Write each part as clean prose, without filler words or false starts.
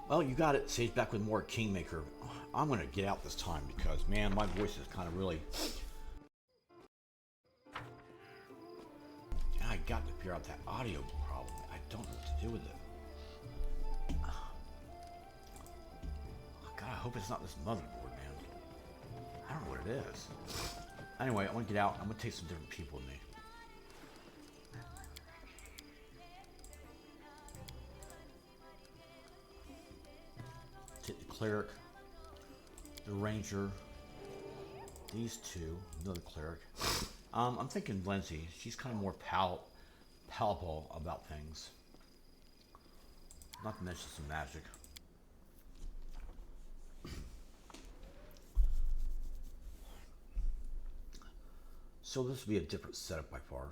Well, you got it. Sage back with more Kingmaker. I'm gonna get out this time because, man, my voice is kind of really. I got to figure out that audio problem. I don't know what to do with it. God, I hope it's not this motherboard, man. I don't know what it is. Anyway, I'm gonna get out. I'm gonna take some different people with me. Take the cleric, the ranger, these two, another cleric. I'm thinking Lindsay. She's kind of more palpable about things. Not to mention some magic. So this will be a different setup by far.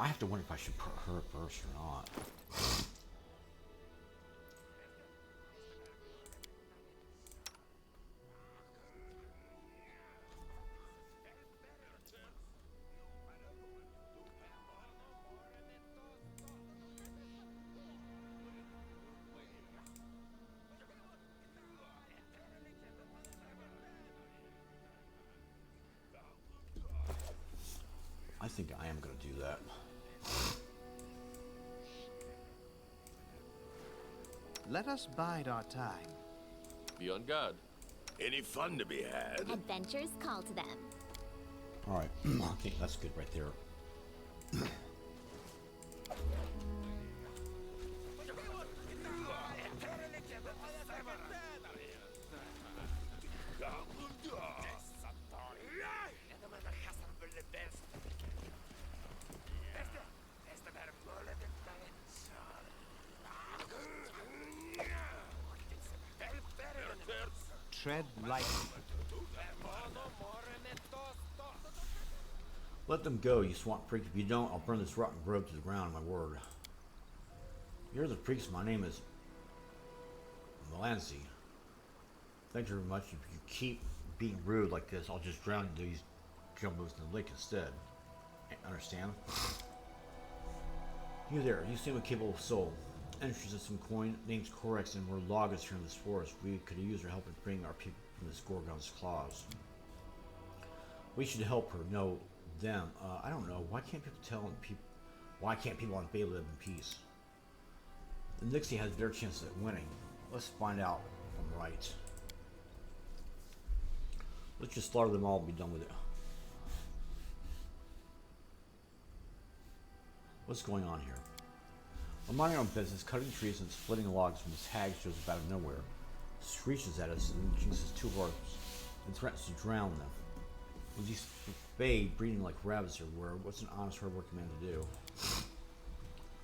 I have to wonder if I should put her first or not. I think I am going to do that. Let us bide our time. Be on guard. Any fun to be had? Adventures call to them. All right, I think that's good right there. Tread lightly. Let them go, you swamp freak. If you don't, I'll burn this rotten grove to the ground, my word. You're the priest. My name is Melancy. Thank you very much. If you keep being rude like this, I'll just drown these jumbos in the lake instead. Understand? You there, you seem a capable soul. Interested in some coin, name's Corex, and we're loggers here in this forest. We could use your help in freeing our people from this Gorgon's claws. We should help her. No, them. I don't know. Why can't people tell people? Why can't people on Bay live in peace? The Nixie has their chances at winning. Let's find out if I'm right. Let's just slaughter them all and be done with it. What's going on here? We're minding our own business, cutting trees and splitting logs when this hag shows up out of nowhere, screeches at us and jinxes two of ours and threatens to drown them. With these Fae breeding like rabbits everywhere, what's an honest, hard-working man to do?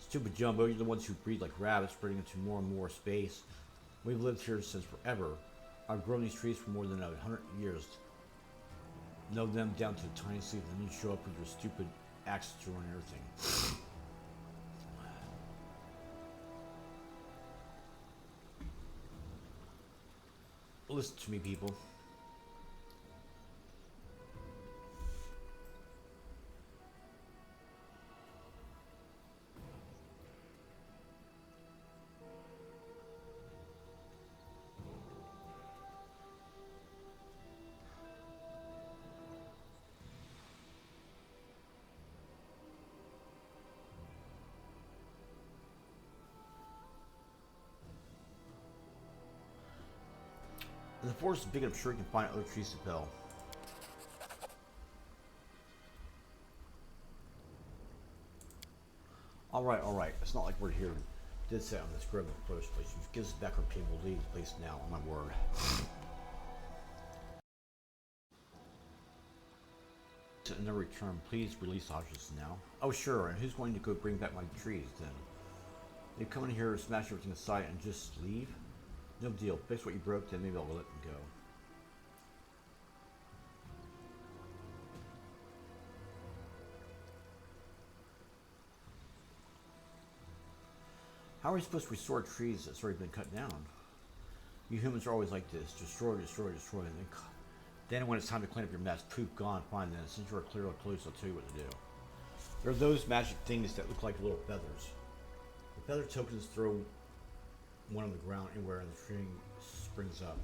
Stupid Jumbo, you're the ones who breed like rabbits, spreading into more and more space. We've lived here since forever. I've grown these trees for more than 100 years. Know them down to the tiniest leaf, and then you show up with your stupid axes to run everything. Listen to me, people. The forest is big enough, sure you can find other trees to fell. Alright. It's not like we're here. Did say on this grove in the first place. You give us back our people, leave the place now, on my word. To never return, please release hostages now. Oh sure, and who's going to go bring back my trees then? They come in here, smash everything aside, and just leave? No deal. Fix what you broke, then maybe I'll let them go. How are we supposed to restore trees that's already been cut down? You humans are always like this. Destroy, and then when it's time to clean up your mess, poof, gone, fine then. Since you're clear close, I'll tell you what to do. There are those magic things that look like little feathers. The feather tokens throw one on the ground anywhere and the tree springs up.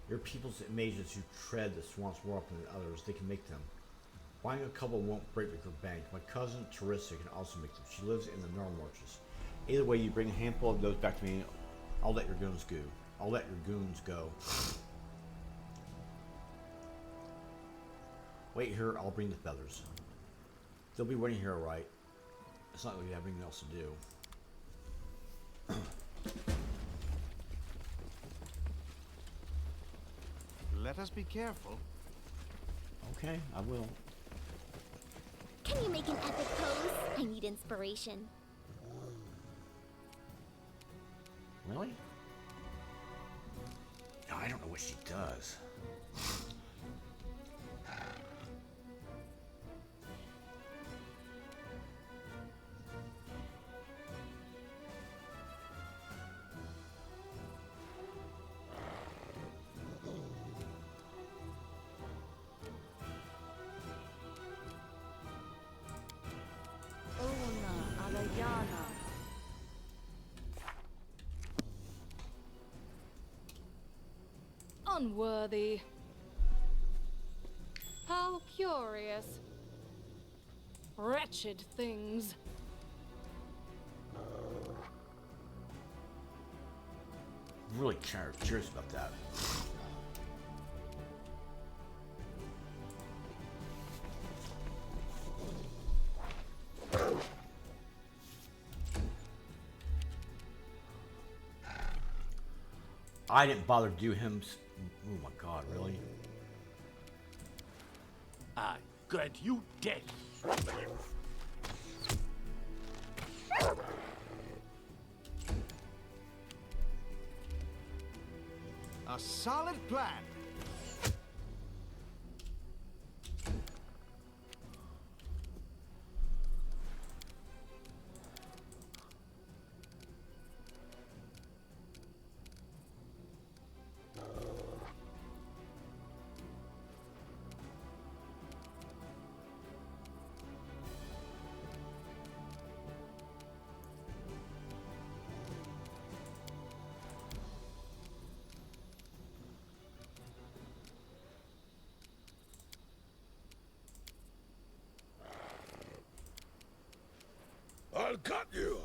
Your people's mages who tread the swamps more often than others, they can make them. Buying a couple won't break your bank. My cousin Teresa can also make them. She lives in the Gnarl Marches. Either way, you bring a handful of those back to me, I'll let your goons go. Wait here, I'll bring the feathers. They'll be waiting here, alright. It's not like we have anything else to do. Let us be careful. Okay, I will. Can you make an epic pose? I need inspiration. Really? No, I don't know what she does. Unworthy. How curious. Wretched things. I'm really curious about that. I didn't bother to do him. Oh my god, really? I grant you death. A solid plan. I'll cut you.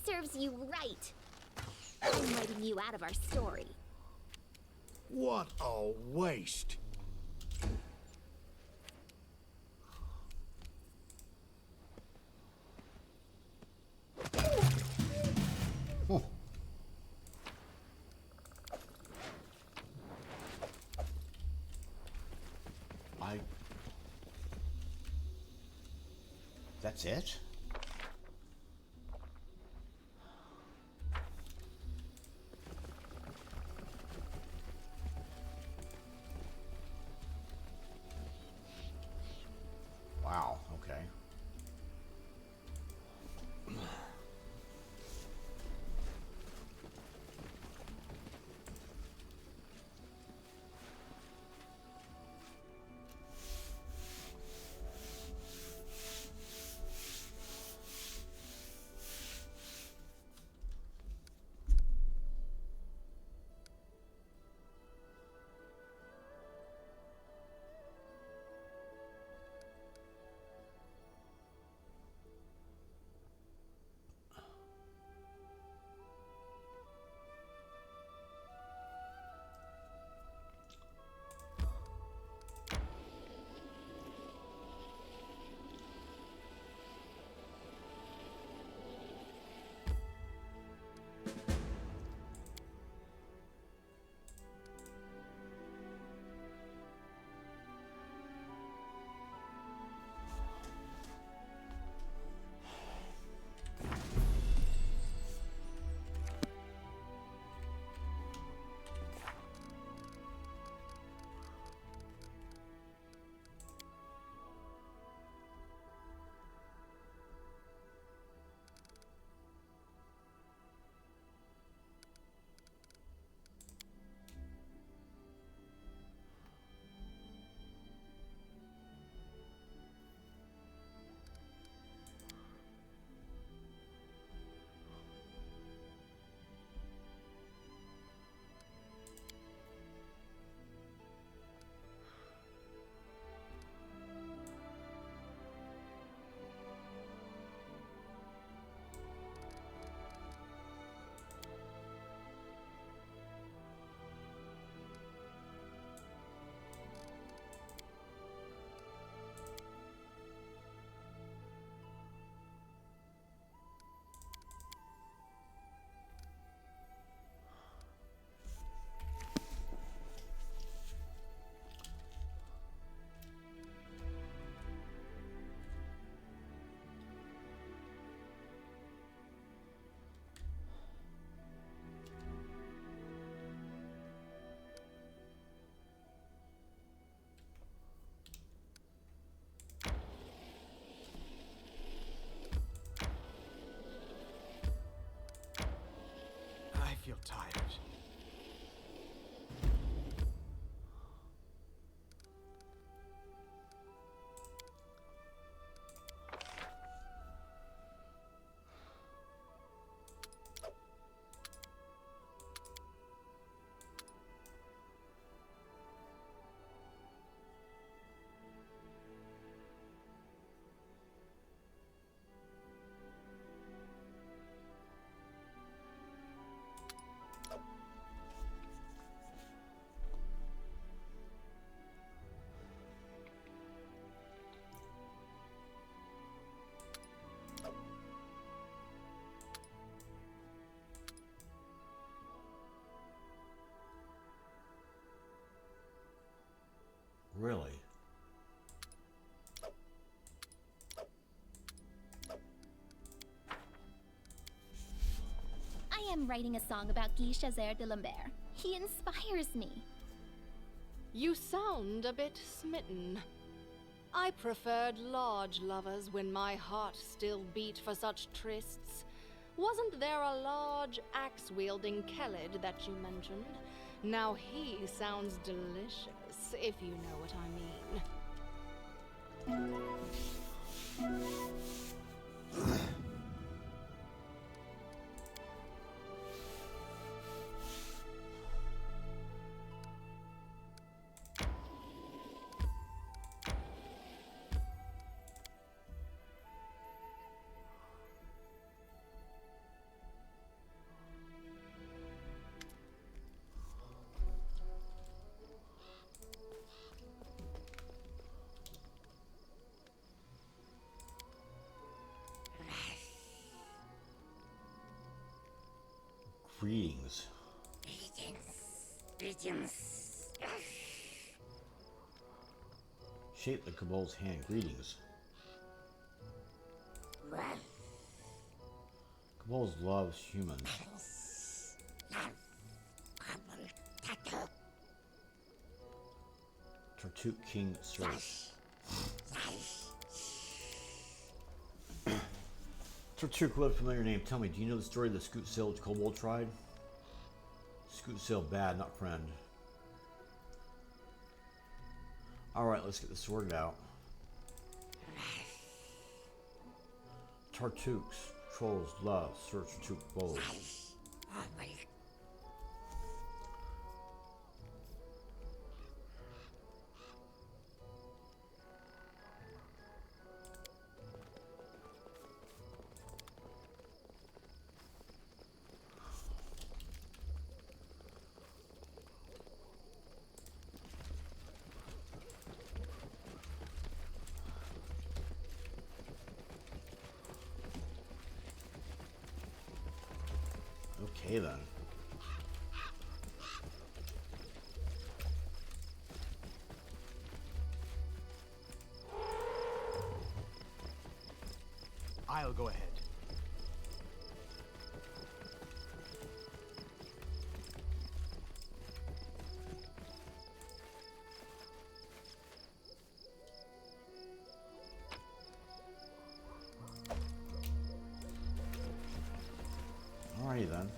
Serves you right. I'm writing you out of our story. What a waste. That's it? Wow, okay. tires. Really? I am writing a song about Guy Chazer de Lambert. He inspires me. You sound a bit smitten. I preferred large lovers when my heart still beat for such trysts. Wasn't there a large axe-wielding Khaled that you mentioned? Now he sounds delicious, if you know what I mean. Greetings. Greetings. Shape the Cabal's hand. Greetings. Cabals loves humans. Tartuffe King Search. Tartuffe, what a familiar name. Tell me, do you know the story of the Scoot-sailed Kobold tribe? Scoot-sail bad, not friend. Alright, let's get this sorted out. Tartuffes, trolls, love, search for bows. Okay then. I'll go ahead. Alrighty then.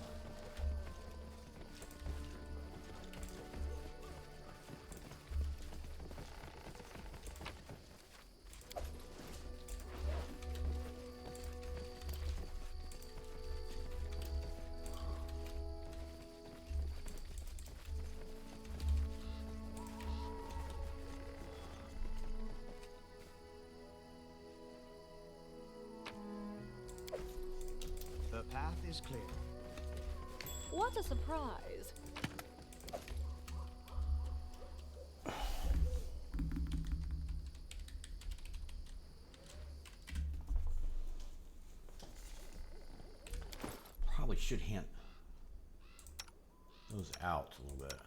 The path is clear. What a surprise. Probably should hand those out a little bit.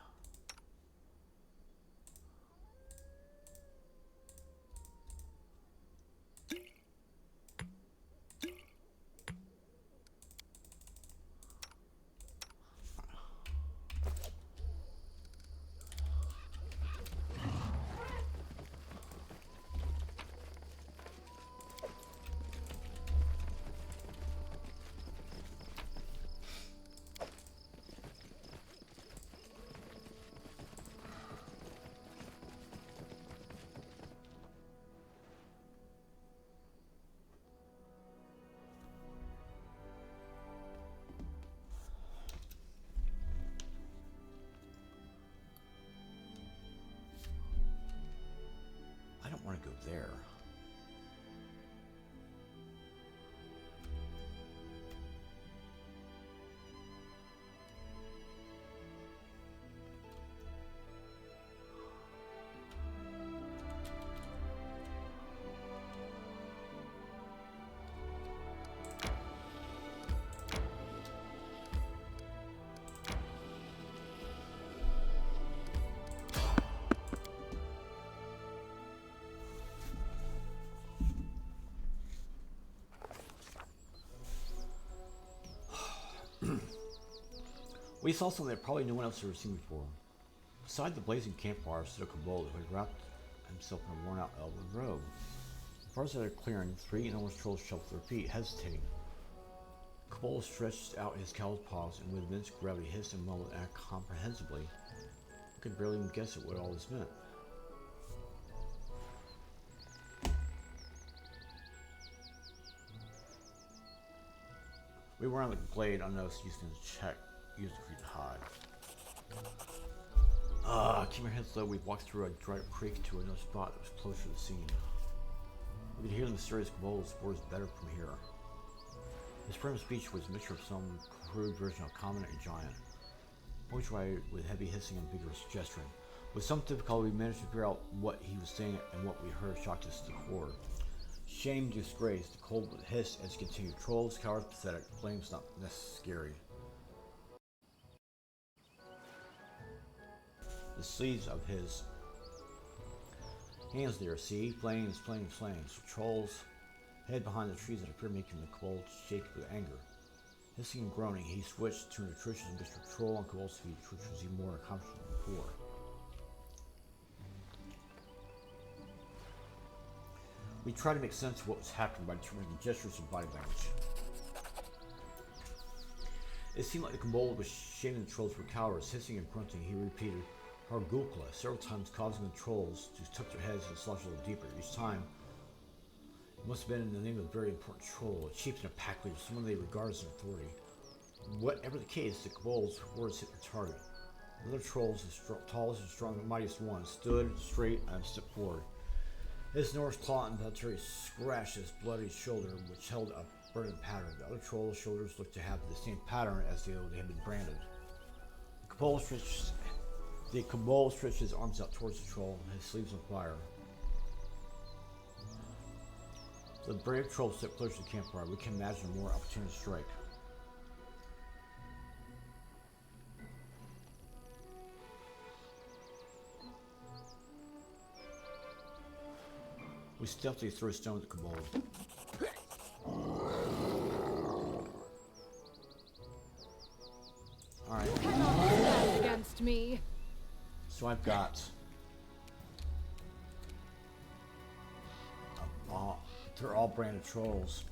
want to go there. We saw something that probably no one else had ever seen before. Beside the blazing campfire stood a kobold who had wrapped himself in a worn-out elven robe. As far as the clearing, 3 enormous trolls shuffled their feet, hesitating. The kobold stretched out his calloused paws and with immense gravity hissed and mumbled incomprehensibly. I could barely even guess at what all this meant. We were on the glade unnoticed, using his check. Use the creek to hide. Keeping our heads low, we walked through a dry creek to another spot that was closer to the scene. We could hear the mysterious kobold's words better from here. His frame of speech was a mixture of some crude version of common and giant, punctuated with heavy hissing and vigorous gesturing. With some difficulty, we managed to figure out what he was saying, and what we heard shocked us to the core. Shame, disgrace, the kobold would hiss as he continued. Trolls, cowards, pathetic, flames not necessary. The sleeves of his hands there, see? Flames, flames, flames. Trolls hid behind the trees that appeared making the kobold shake with anger. Hissing and groaning, he switched to an atrocious mixture of troll and kobold speech, which was even more accomplished than before. We tried to make sense of what was happening by determining the gestures and body language. It seemed like the kobold was shaming the trolls for cowards. Hissing and grunting, he repeated Hargukla several times, causing the trolls to tuck their heads and slush a little deeper. Each time, it must have been in the name of a very important troll, a chieftain, a pack leader, someone they regard as an authority. Whatever the case, the kobold's words hit their target. Another troll, the tallest and strongest and mightiest one, stood straight and stepped forward. His enormous claw and pelletary scratched his bloody shoulder, which held a burning pattern. The other troll's shoulders looked to have the same pattern as though they had been branded. The kobold stretched his arms out towards the troll, his sleeves on fire. The brave troll stepped closer to the campfire. We can imagine a more opportune strike. We stealthily threw a stone at the kobold. Alright. You cannot stand against me. So I've got a bomb. They're all branded trolls.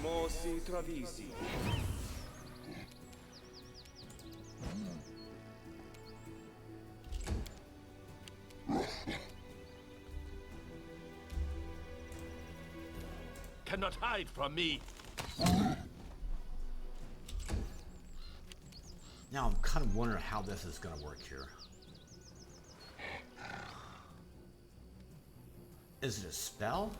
Mimosi travisi. Cannot hide from me. Now I'm kind of wondering how this is going to work here. Is it a spell?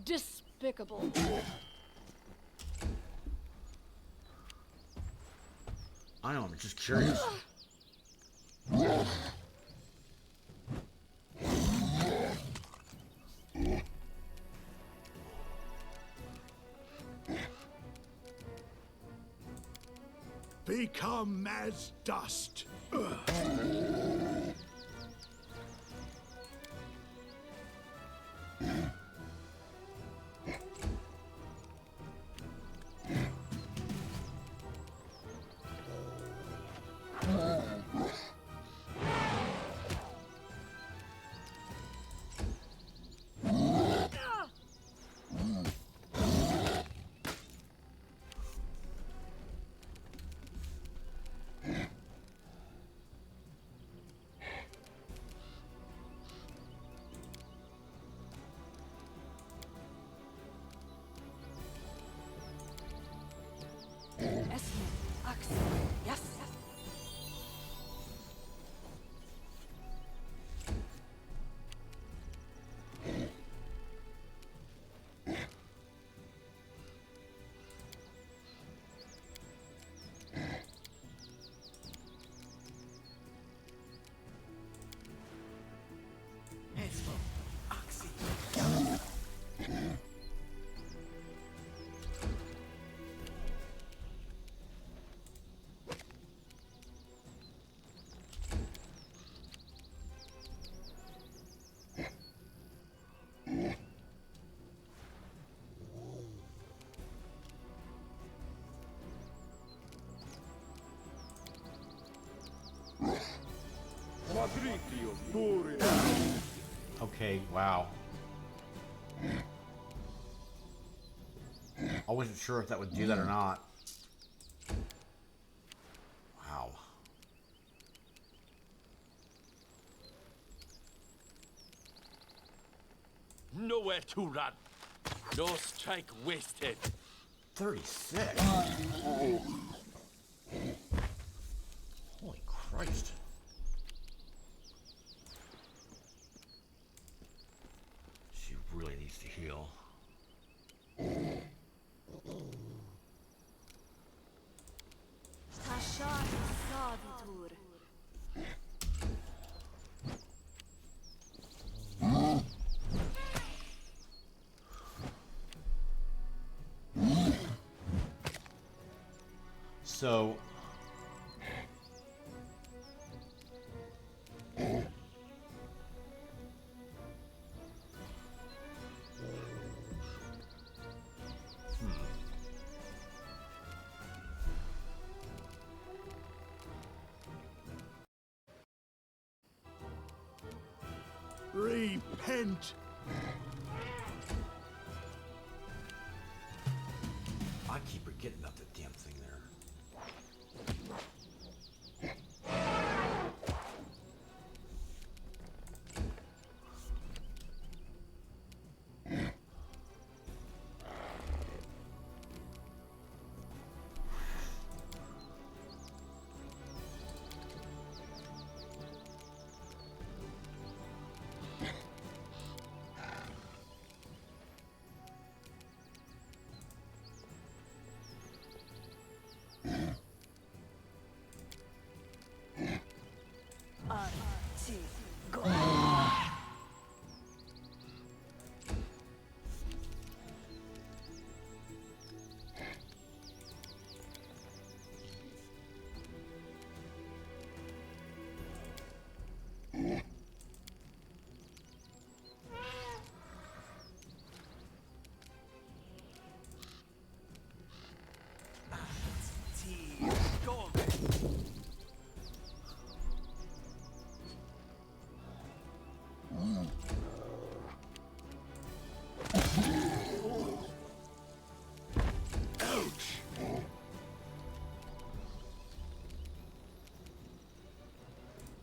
Despicable. I know, I'm just curious. Become as dust. Yes. Okay, wow. I wasn't sure if that would do that or not. Wow. Nowhere to run. No strike wasted. 36? Holy Christ. She really needs to heal. So Repent. I keep forgetting about that damn thing there.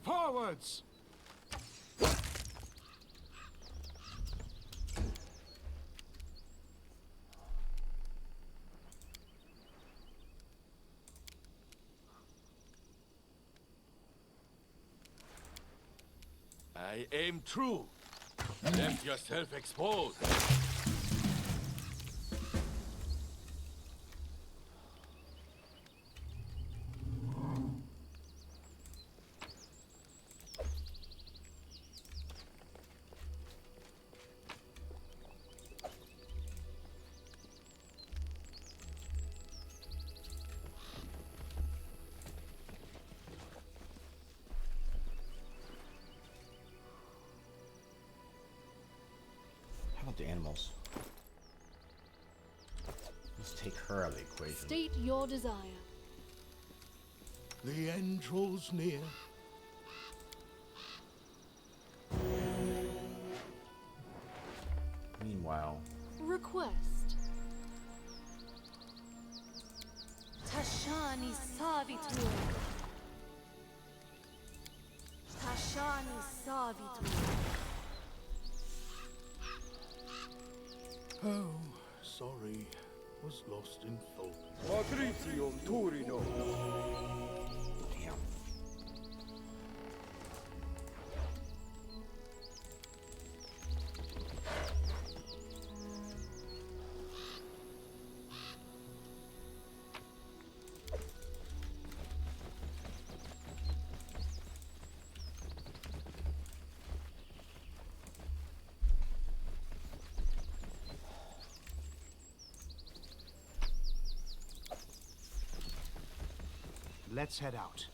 Forwards. I aim true. Left yourself exposed. animals. Let's take her out of the equation. State your desire. The end draws near. Meanwhile, Request. Tashani Savitur. Tashani Savitur. Oh, sorry. Was lost in thought. Patricium Turino. damn. Let's head out.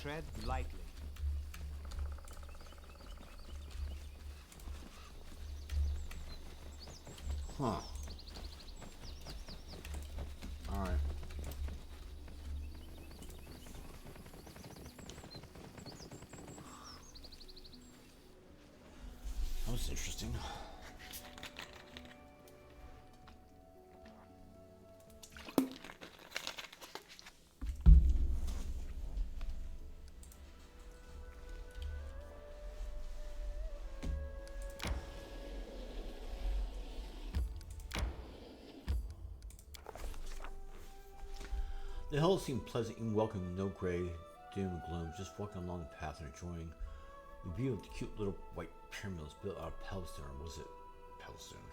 Tread lightly. Huh. Alright. That was interesting. The hills seemed pleasant and welcoming, no gray, doom and gloom, just walking along the path and enjoying the view of the cute little white pyramids built out of pebblestone, or was it pebblestone?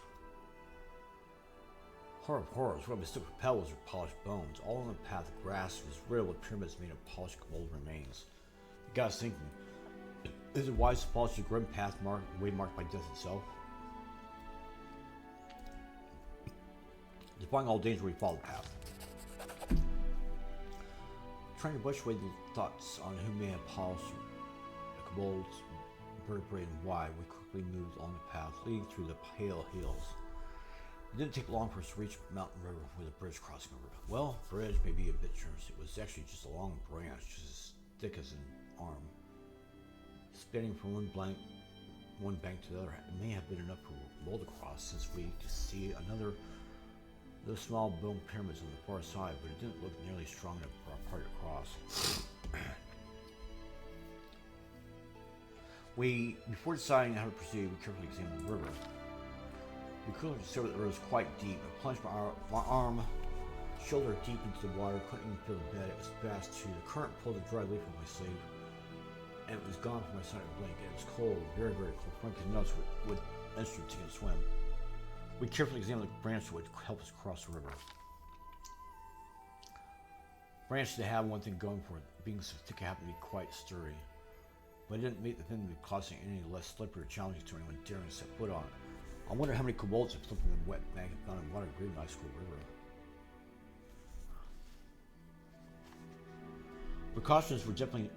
Horror of horrors, what mistook for pebbles or polished bones. All on the path of grass was riddled with pyramids made of polished gold remains. The guy was thinking, is it wise to polish the grim path way marked by death itself? Despite all danger, we followed the path. Trying to brush away the thoughts on who may have polished the kobolds, vertebrae, and why, we quickly moved along the path leading through the pale hills. It didn't take long for us to reach Mountain River with a bridge crossing over. Well, bridge may be a bit generous. It was actually just a long branch, just as thick as an arm, spanning from one bank to the other. It may have been enough for a roll to cross, since we could see those small bone pyramids on the far side, but it didn't look nearly strong enough for our party to cross. Before deciding how to proceed, we carefully examined the river. We quickly discovered that the river was quite deep. I plunged my arm shoulder deep into the water, couldn't even feel the bed. It was fast too. The current pulled a dry leaf from my sleeve, and it was gone from my side of the blanket. It was cold, very, very cold. Frank could notice what instrument to get a swim. We carefully examined the branch that would help us cross the river. Branch did have one thing going for it, being so thick it happened to be quite sturdy. But it didn't make the thing to be crossing any less slippery or challenging to anyone daring to set foot on it. I wonder how many kobolds have slipped in the wet bank and found a water green nice cool river. Precautions were definitely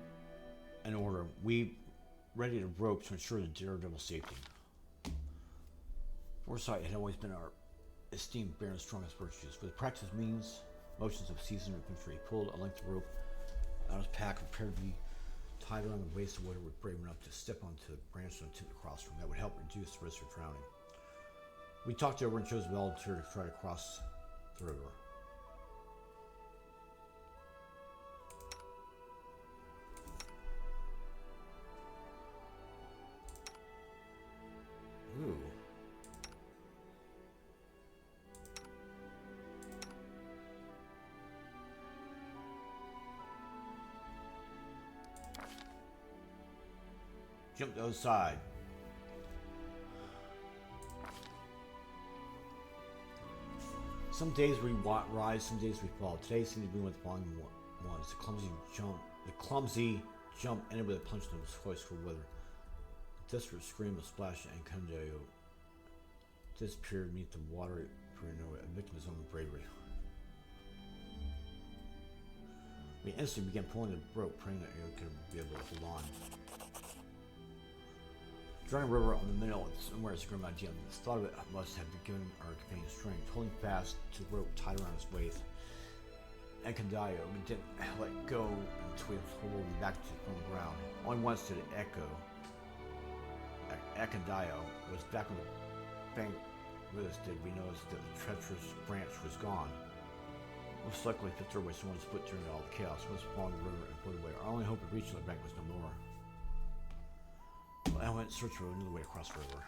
in order. We readied a rope to ensure the daredevil safety. Foresight had always been our esteemed Baron's strongest virtues. With practiced motions of seasoned infantry, he pulled a length of rope out of his pack, prepared to be tied around the waist of whatever was brave enough to step onto the branch and attempt to cross from. That would help reduce the risk of drowning. We talked over and chose a volunteer to try to cross the river. Ooh. Jump to the other side. Some days we rise, some days we fall. Today seems to be one of the following ones. The clumsy jump ended with a punch in his voice for weather. A desperate scream of splash and Kandeo disappeared beneath the water for a victim of his own bravery. He instantly began pulling the rope, praying that he could be able to hold on. Drawing a river on the middle of somewhere is a grim idea. The thought of it must have given our companion strength. Holding fast to the rope tied around his waist, Ekandayo didn't let go until he was holding back to the firm ground. Only once did it echo. Ekandayo was back on the bank with us did we notice that the treacherous branch was gone. Most likely fits away someone's foot during all the chaos, once upon the river and floated away. Our only hope of reaching the bank was no more. Well, I went in search for another way across the river.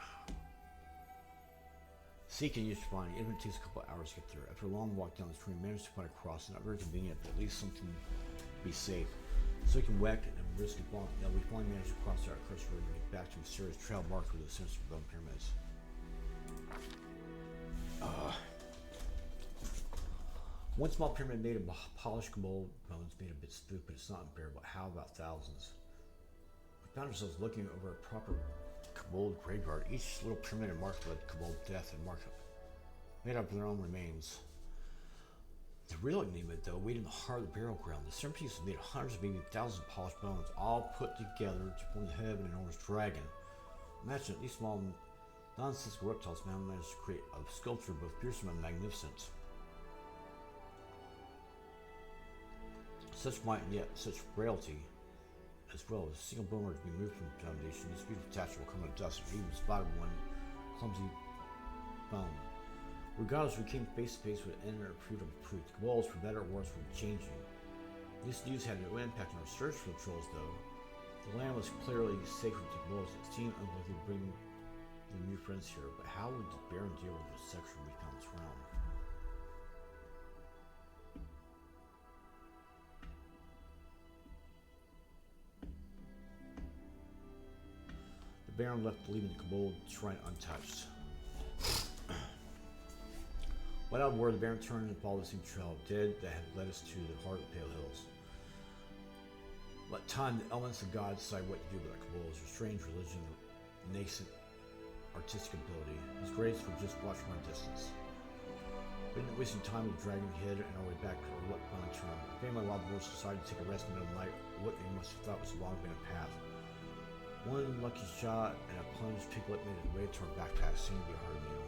Seeking used to find it even takes a couple of hours to get there. After a long walk down the stream, we managed to find a cross, not very convenient, but at least something to be safe. Soaking wet and risking falling, we finally managed to cross our across the river and get back to a serious trail marked with the sinister bone pyramids. One small pyramid made of polished gold bones made a bit spook, but it's not unbearable. How about thousands? We found ourselves looking over a proper Kobold graveyard. Each little pyramid marked with Kobold death and marked made up of their own remains. The real enigma, though, waited in the heart of the burial ground. The centerpiece was made of hundreds, maybe thousands of polished bones, all put together to form the head of an enormous dragon. Imagine these small, nonsensical reptiles managed to create a sculpture both fearsome and magnificent. Such might and yet such frailty as well. As a single bone were to be moved from the foundation, this beautiful statue will come to dust, or even spotted one clumsy bone. Regardless, we came face to face with an irrefutable truth. The walls, for better or worse, were changing. This news had no impact on our search for the trolls, though. The land was clearly sacred to the wolves. It seemed unlikely to bring the new friends here, but how would the Baron deal with the section we found this realm? The Baron left, leaving the Kobold shrine untouched. Without a word, the Baron turned and followed the same trail of dead that had led us to the heart of the Pale Hills. Let time, the elements of God, decide what to do with our Kobolds, your strange religion, nascent artistic ability. His graves were just watching from a distance. We didn't waste any time with the dragon head and our way back to our luck finally turned. The family wild boars decided to take a rest in the middle of the night, what they must have thought was a long been a path. One lucky shot and a plunged piglet made it way to our backpack, seemed to be a hard meal.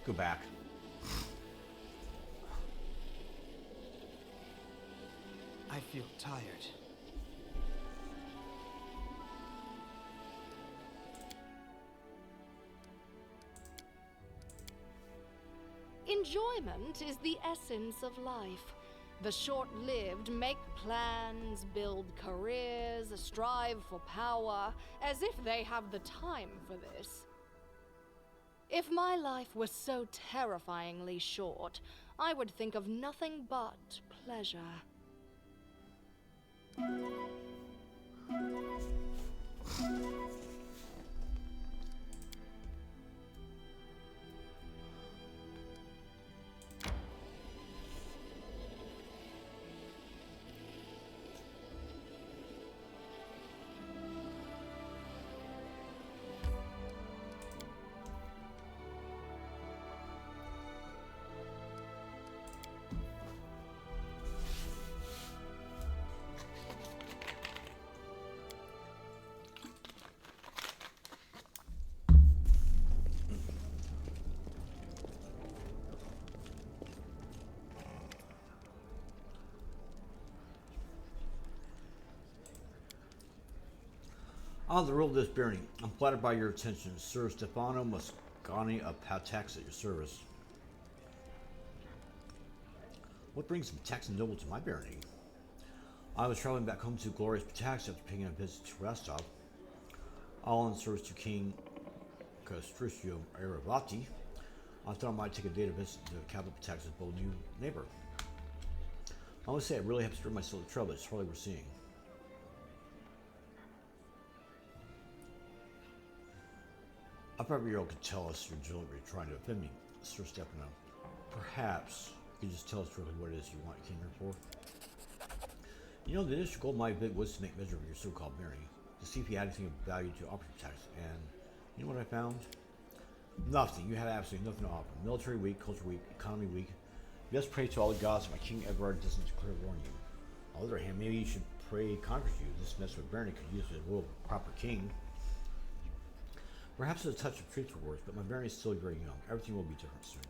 Go back. I feel tired. Enjoyment is the essence of life. The short-lived make plans, build careers, strive for power, as if they have the time for this. If my life was so terrifyingly short, I would think of nothing but pleasure. On the rule of this barony, I'm flattered by your attention. Sir Stefano Mosconi of Patax at your service. What brings the Pataxan noble to my barony? I was traveling back home to glorious Patax after paying a visit to Rostov, all in service to King Castruccio Aravati. I thought I might take a day to visit the capital of Patax's bold new neighbor. I must say I really have stirred myself to trouble. It's hardly worth seeing. I probably you all could tell us your delivery trying to offend me, Sir Stefano. Perhaps you could just tell us really what it is you want came here for. You know, the initial goal of my bid was to make measure of your so-called barony, to see if you had anything of value to offer tax, and you know what I found? Nothing. You had absolutely nothing to offer. Military weak, culture weak, economy weak. You just pray to all the gods that my King Everard doesn't declare war on you. On the other hand, maybe you should pray conquers you. This mess with barony could use the rule of a proper king. Perhaps a touch of truth rewards, but my barony is still very young. Everything will be different soon.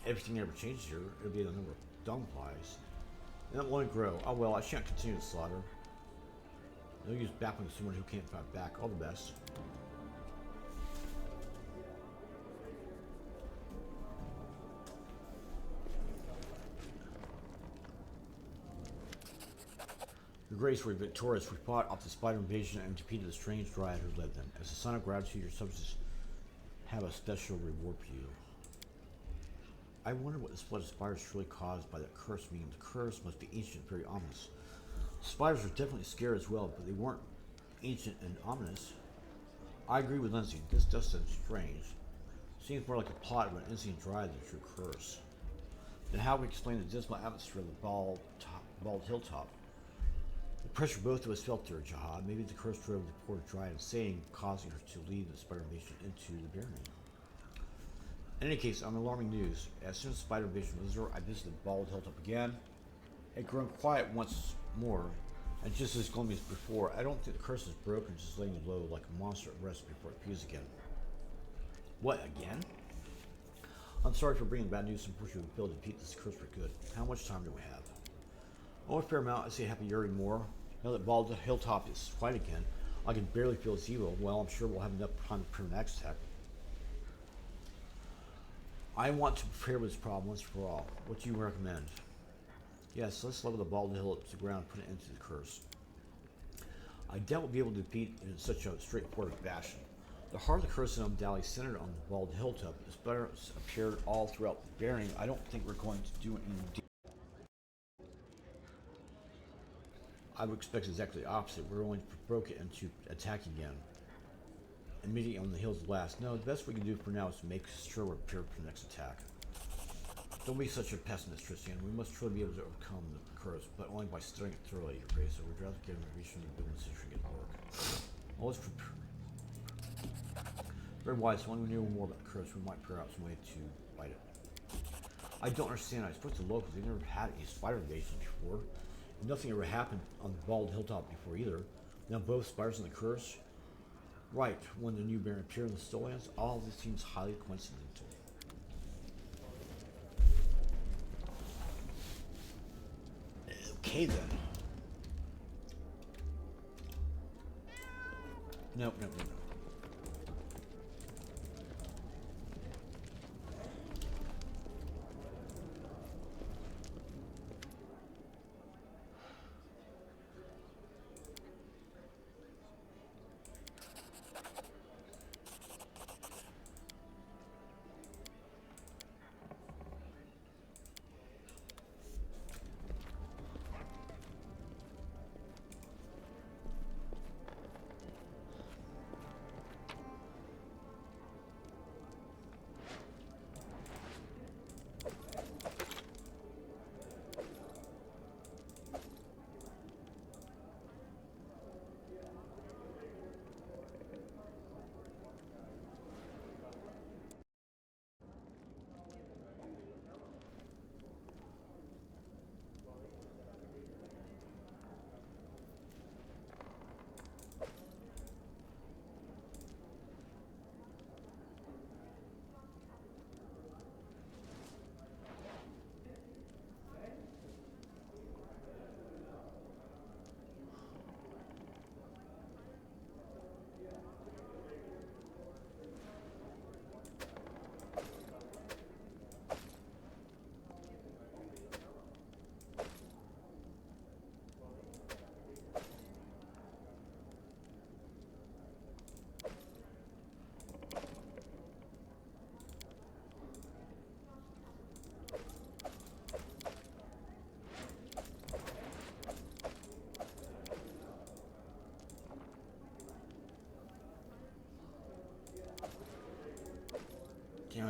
Everything ever changes here. It'll be the number of dung flies. They don't want to grow. Oh well, I shan't continue to slaughter. No use battling someone who can't fight back. All the best. Your Grace, were victorious. We fought off the spider invasion and defeated the strange druid who led them. As a sign of gratitude, your subjects have a special reward for you. I wonder what this flood of spiders is really caused by that curse means. The curse must be ancient, very ominous. Spiders were definitely scared as well, but they weren't ancient and ominous. I agree with Lindsay. This does sound strange. Seems more like a plot of an insane druid than a true curse. Then how we explain the dismal atmosphere of the bald hilltop? The pressure both of us felt there, Jihad. Maybe the curse drove the poor dryad insane, causing her to lead the spider invasion into the barony. In any case, on alarming news, as soon as the spider invasion was over, I visited Bald Hilltop again. It had grown quiet once more, and just as gloomy as before. I don't think the curse is broken, just laying low like a monster at rest before it pews again. What, again? I'm sorry for bringing bad news. Unfortunately, we failed to defeat this curse for good. How much time do we have? Oh, a fair amount. I say happy year more. Now that Bald Hilltop is quiet again, I can barely feel its evil. Well, I'm sure we'll have enough time to prevent next attack. I want to prepare for this problem once for all. What do you recommend? Yes, let's level the Bald Hill to the ground and put it into the curse. I doubt we'll be able to defeat it in such a straightforward fashion. The heart of the curse is undoubtedly centered on the Bald Hilltop. The spiders appeared all throughout the barony. I don't think we're going to do it in I would expect exactly the opposite. We're going to provoke it into attack again. Immediately on the hills last. No, the best we can do for now is to make sure we're prepared for the next attack. Don't be such a pessimist, Tristan. We must truly be able to overcome the curse, but only by studying it thoroughly, Your Grace. So we'd rather get a revision of the business if we get to work. Always prepare. Very wise. When we knew more about the curse, we might figure out some way to fight it. I don't understand. I suppose the locals, they never had any spider invasions before. Nothing ever happened on the Bald Hilltop before either. Now both spiders and the curse. Right, when the new baron appeared in the Stollands, all this seems highly coincidental. Okay then. No.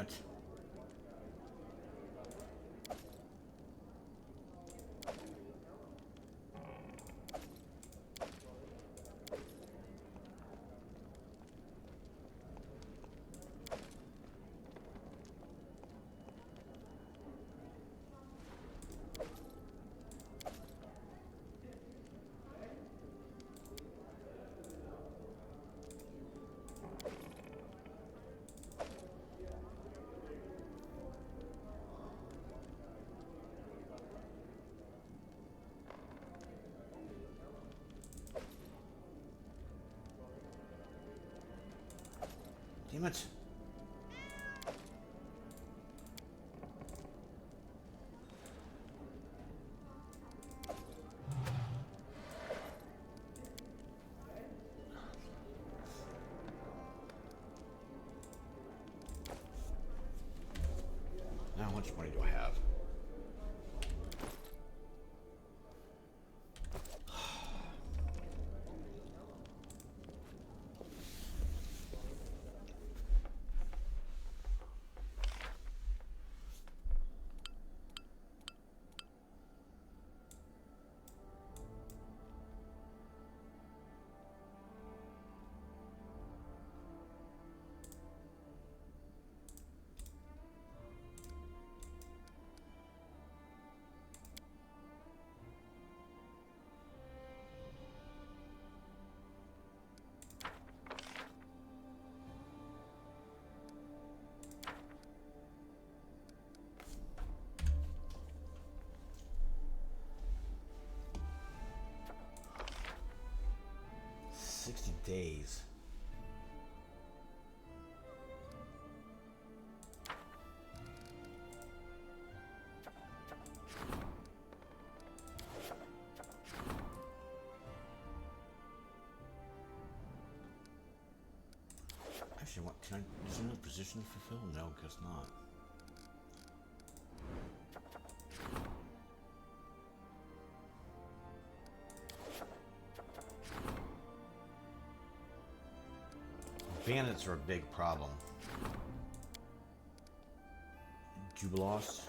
it. Damn it. Now how much money do I have? Days. Actually, what can I? Is there no position to fulfill? No, guess not. Bandits are a big problem. Jubilos.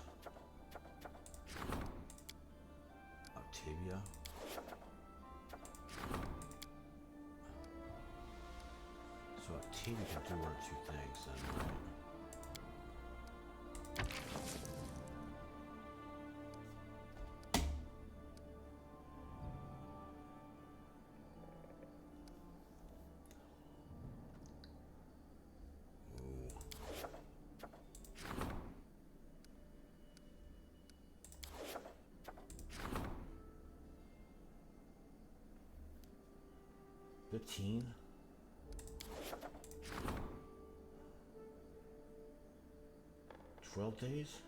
Octavia. So Octavia can do one or two things then, right? Ooh. 15. Days?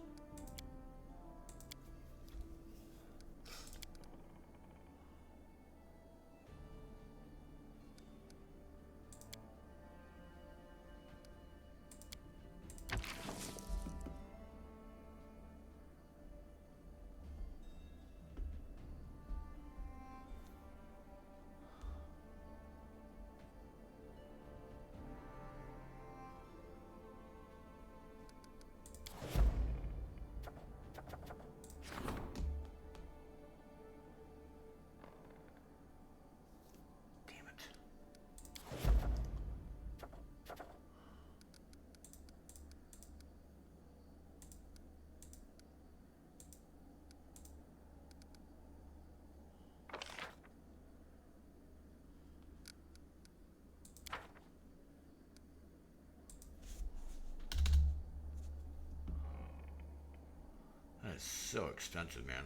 That is so expensive, man.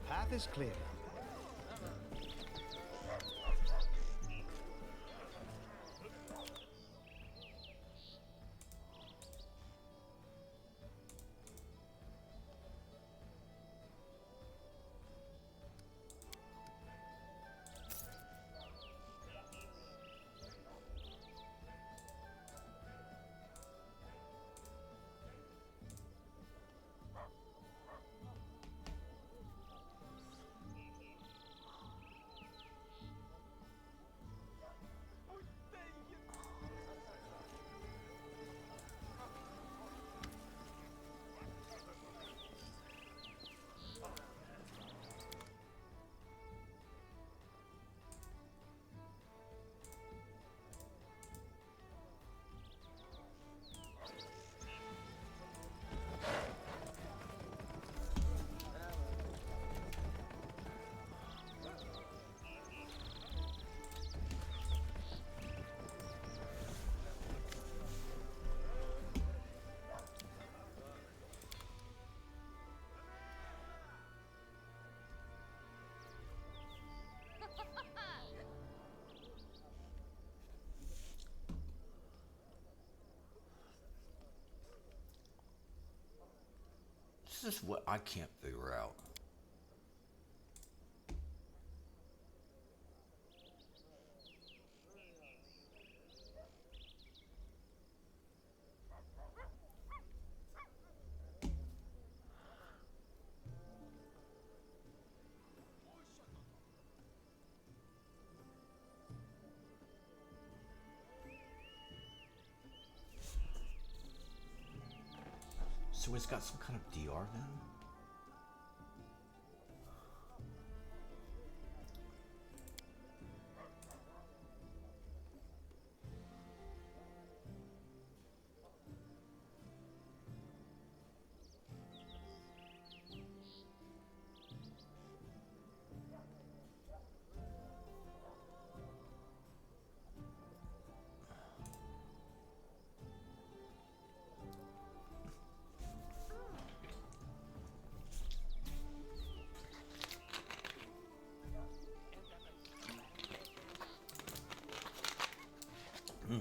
Path is clear. This is what I can't figure out. So it's got some kind of DR then? I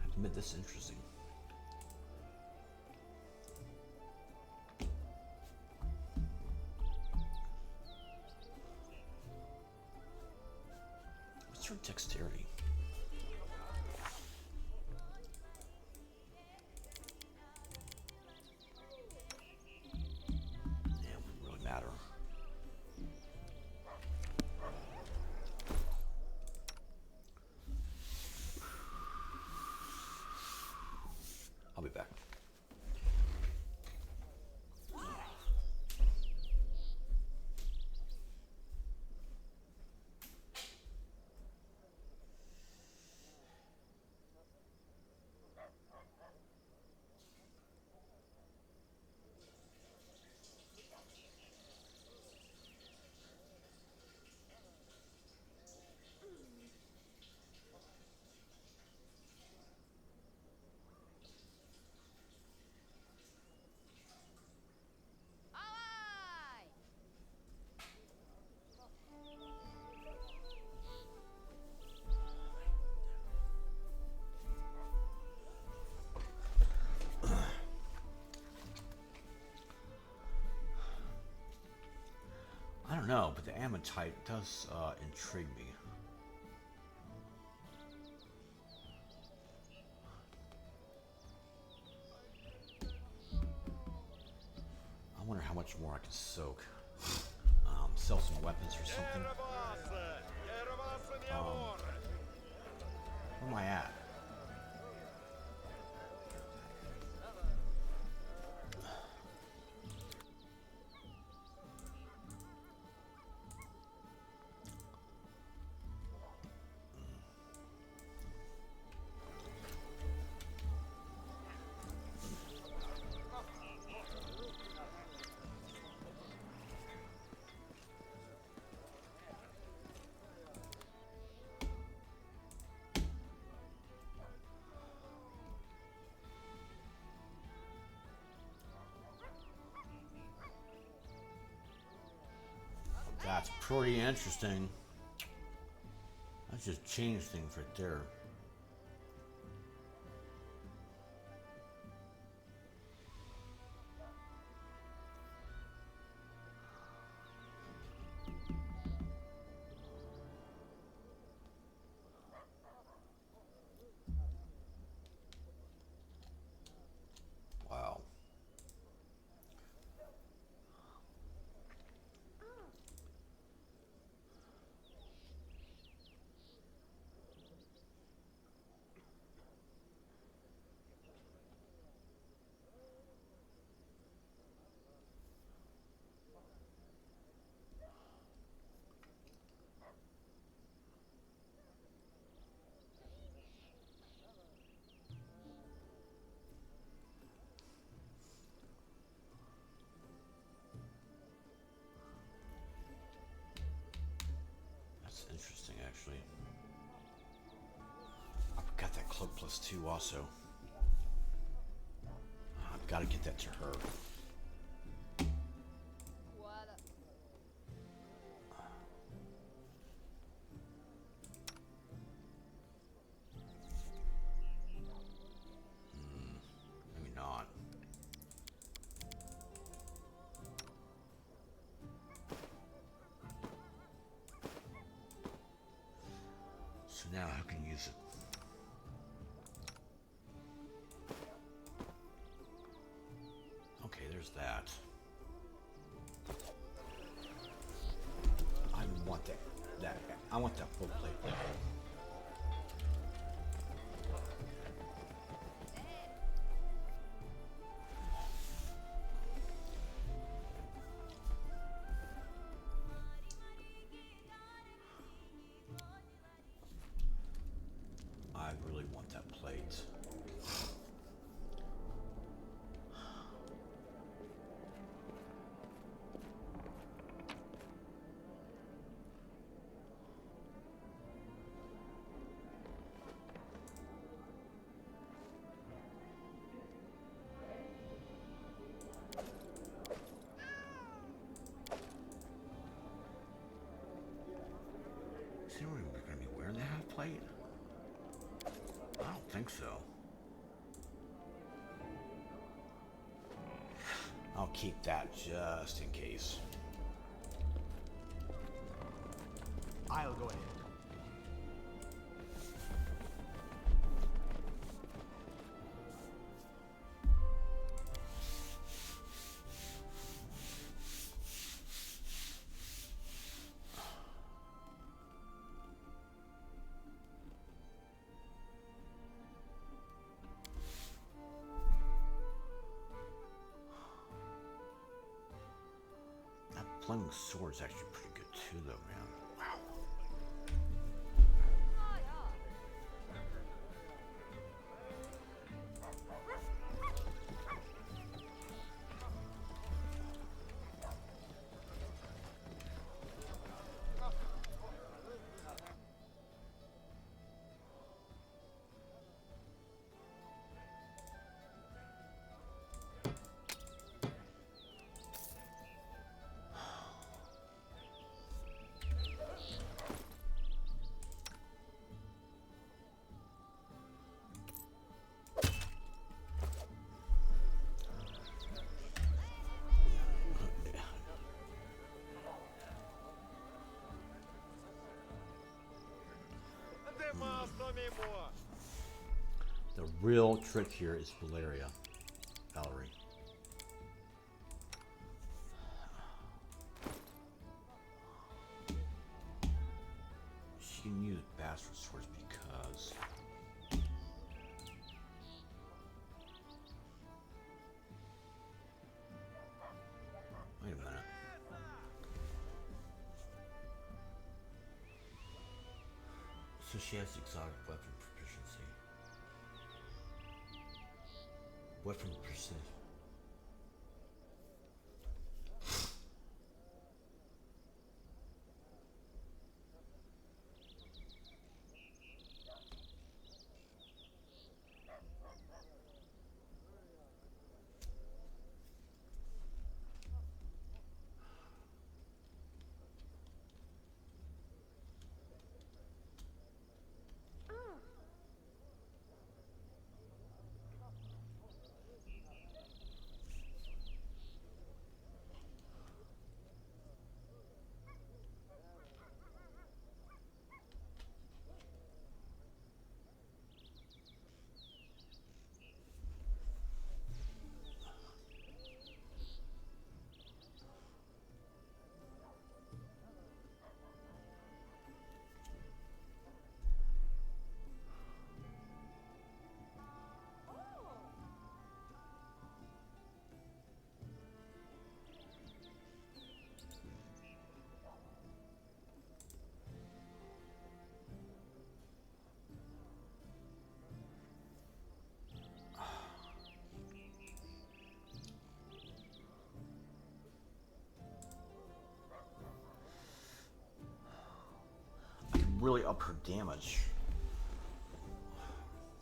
have to admit, this is interesting. What's your dexterity? Yeah, it wouldn't really matter. I'll be back. I don't know, but the Ammon-type does intrigue me. I wonder how much more I can soak. Sell some weapons or something. Where am I at? pretty interesting. That just changed things right there. Wow. That's interesting, actually. I've got that cloak +2 also. I've got to get that to her. Maybe not. So now how can you use it? Okay, there's that. I want I want that full plate. I really want that plate. Is anyone going to be wearing the half plate? I don't think so. I'll keep that just in case. I'll go ahead. That flaming sword's actually pretty good too, though, man. Wow. The real trick here is Valeria. Valerie. She can use bastard swords because wait a minute. So she has exotic weapon proficiency. Weapon precision. really up her damage.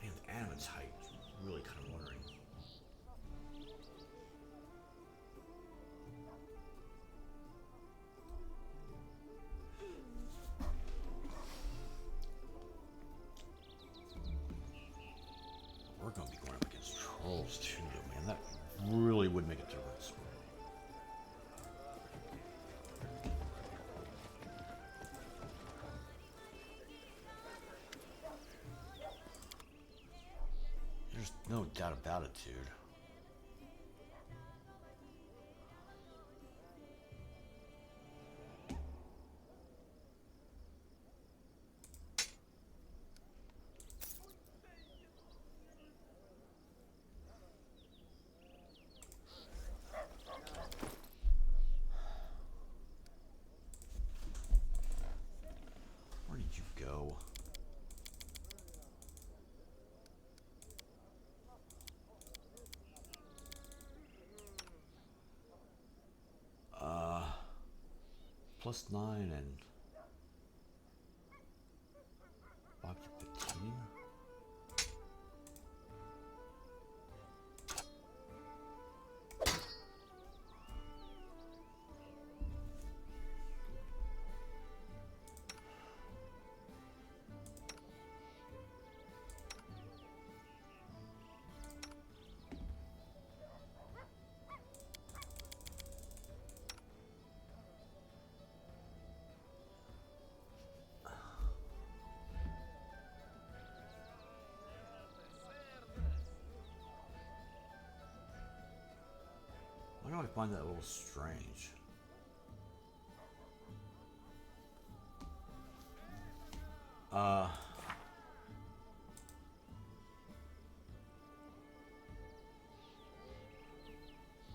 Man, with Animate's height, really kind of wondering. We're going to be going up against trolls too, though, man. That really would make a difference. There's no doubt about it, dude. Where did you go? +9 and Bob 15. Why do I find that a little strange? Why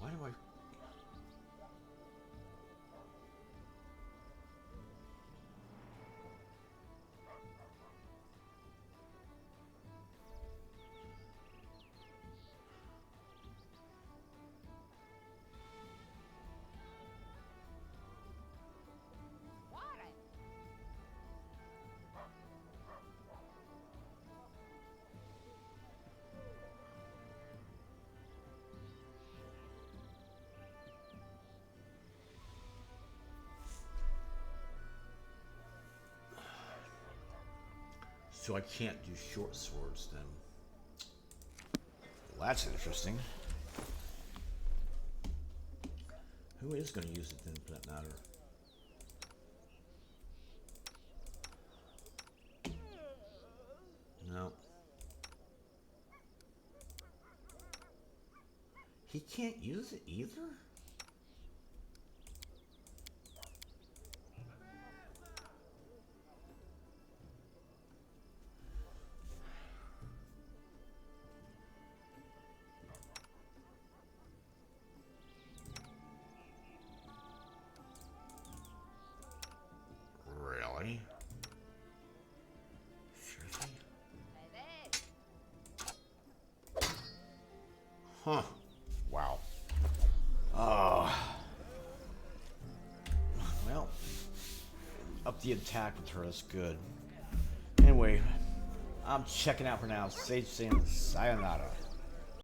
do I... So I can't do short swords then. Well, that's interesting. Who is going to use it then, for that matter? No. He can't use it either? Really? Seriously? Huh. Wow. Well, up the attack with her, that's good. Anyway, I'm checking out for now. Sage saying sayonara.